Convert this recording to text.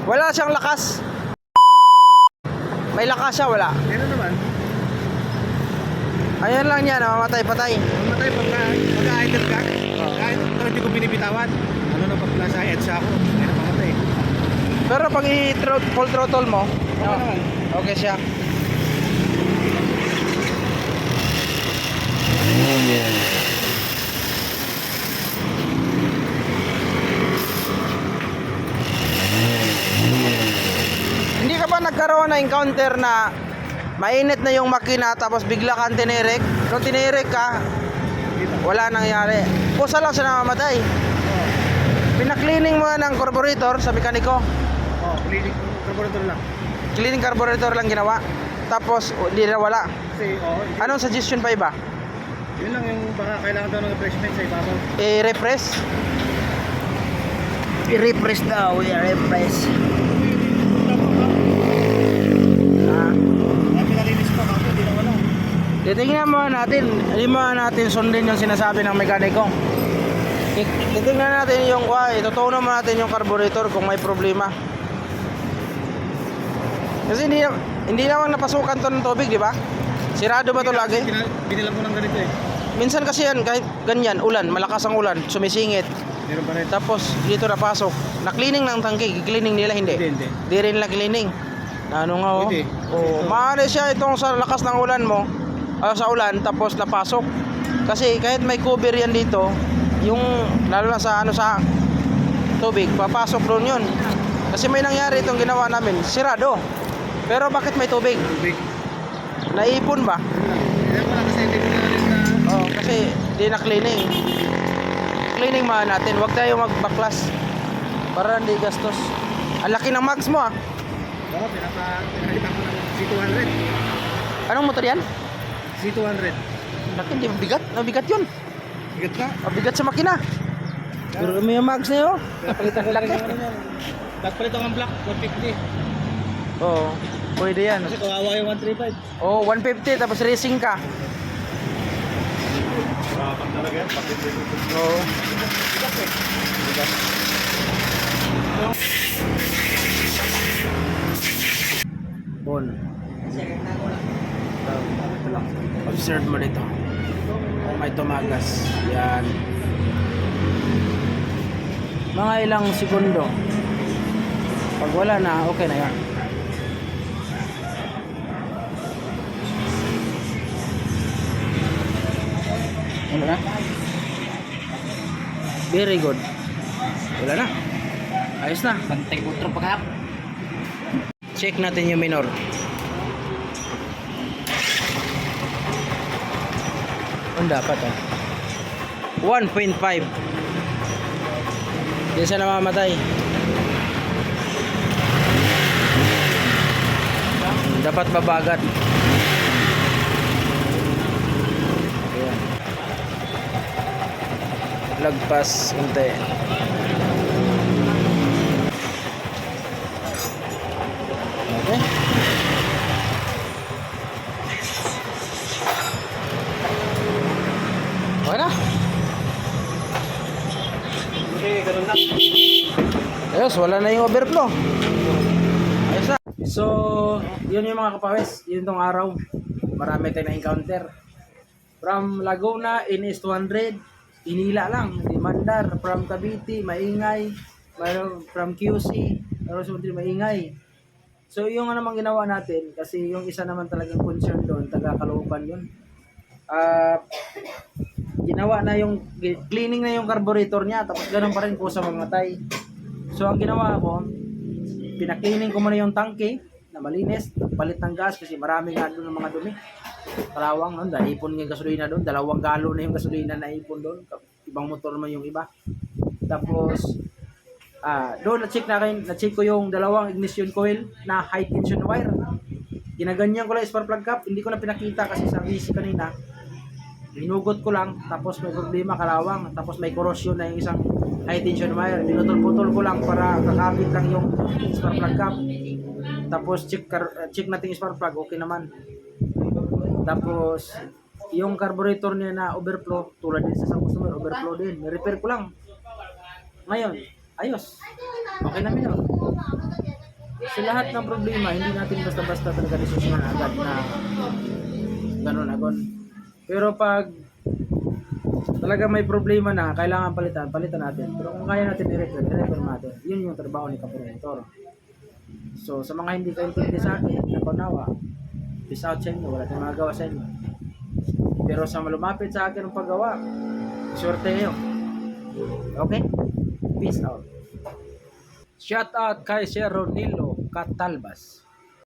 Wala siyang lakas. May lakas siya, wala. Meron naman. Ayan lang yan, mamatay-patay. Mamatay pagka-idle ka. Kahit hindi ko binibitawan. Ano na pagla sa edge ako. Ayun na mamatay. Pero pag i-full throttle mo, Okay naman. okay siya. Hindi ka ba nagkaroon na encounter na mainit na yung makina tapos bigla kang tinirik? Nung tinirik ka, wala nangyari. Kusa lang siya namamatay. Pinaklining mo ng carburetor sa mekaniko. Cleaning carburetor lang. Cleaning carburetor lang ginawa. Tapos hindi na wala. Kasi, Anong suggestion pa iba? yun lang yung baka kailangan daw ng refreshment sa ibabaw. I-refresh? I-refresh daw. I-refresh. Pinalinis pa kasi, hindi na wala. Titingnan mo natin. Hindi mo natin sundin yung sinasabi ng mekaniko. Titingnan natin yung itutunan mo natin yung carburetor kung may problema. Kasi hindi naman napasukan to ng tubig, di ba? Sirado ba to lagi? Binilang ko ng ganito eh. Minsan kasi yan, kahit ganyan, ulan, malakas ang ulan, sumisingit. Meron pa rin. Tapos dito napasok. Na-cleaning ng tangke, cleaning nila hindi. Hindi. Di rin na cleaning. Ano nga oh? Pwede. Oh, maaari siya itong sa lakas ng ulan mo, sa ulan tapos napasok. Kasi kahit may cover yan dito, yung lalo na sa sa tubig, papasok doon 'yon. Kasi may nangyari itong ginawa namin, sirado. Pero bakit may tubig? Tubig. Naipon ba? Kaya ko lang kasi hindi ko na rin na... Oh, kasi di na cleaning. Cleaning man natin, wag tayo magbaklas para hindi gastos. Ang laki ng mags mo ah. Oo, pinakita ko ng C200. Anong motor yan? C200. Laki, hindi mabigat. Mabigat yun. Bigat na. Mabigat sa makina. Pero may mags na yun. Napalitan ko lang yung ano yan. Nagpalitan ko ng black, 150. Oo, pwede yan. Kasi kawawa yung 135. Oo, 150 tapos racing ka. Kapag talaga yan, pakit yung Oo. Bon. Ito lang. Observe mo dito. May tumagas. Yan. Mga ilang segundo. Pag wala na, okay na yan. Ano na? Very good. Wala na. Ayos na. Bantay putro pa kap. Check natin yung minor. Ang dapat 1.5. Hindi siya namamatay. Dapat babagat. Ayan. Lagpas unti. Okay. Okay na. Okay, ganun na. Ayos, wala na yung overflow. Ayos na. So, yun yung mga kapawis. Yun tong araw. Marami tayong na-encounter. From Laguna, Ines 200. Inila lang. Dimandar. From Cavite, maingay. From QC. Pero sumunod maingay. So, yung namang ginawa natin, kasi yung isa naman talagang concern doon, taga-Caloocan yun. Ginawa na yung, cleaning na yung carburetor niya, tapos ganun pa rin kusa mamatay. So, ang ginawa ko, pinaklining ko muna yung tangke na malinis, palit ng gas kasi marami nga doon ng mga dumi. Kalawang noon, naipon yung gasolina doon, 2 galon na yung gasolina na ipon doon. Ibang motor naman yung iba. Tapos, doon na-check ko yung 2 ignition coil na high tension wire. Ginaganyan ko lang spark plug cap, hindi ko na pinakita kasi sa busy kanina. Hinugot ko lang, tapos may problema kalawang, tapos may corrosion na yung isang high tension wire. Pinutol-putol ko lang para kakapit lang yung spark plug cap. Tapos check natin yung spark plug, okay naman. Tapos yung carburetor niya na overflow, tulad din sa isang customer, overflow din. Repair ko lang. Ngayon, ayos. Okay na yun. Sa lahat ng problema, hindi natin basta-basta talaga desisyon agad na ganun agon. Pero pag talaga may problema na, kailangan palitan natin. Pero kung kaya natin i-repair natin. Yun yung trabaho ni Kapurator. So, sa mga hindi kaintindi sa akin, nakunawa, peace out sa inyo, wala tayong magagawa sa inyo. Pero sa malumapit sa akin ng paggawa, swerte kayo. Okay? Peace out. Shout out kay Sir Ronilo Catalbas.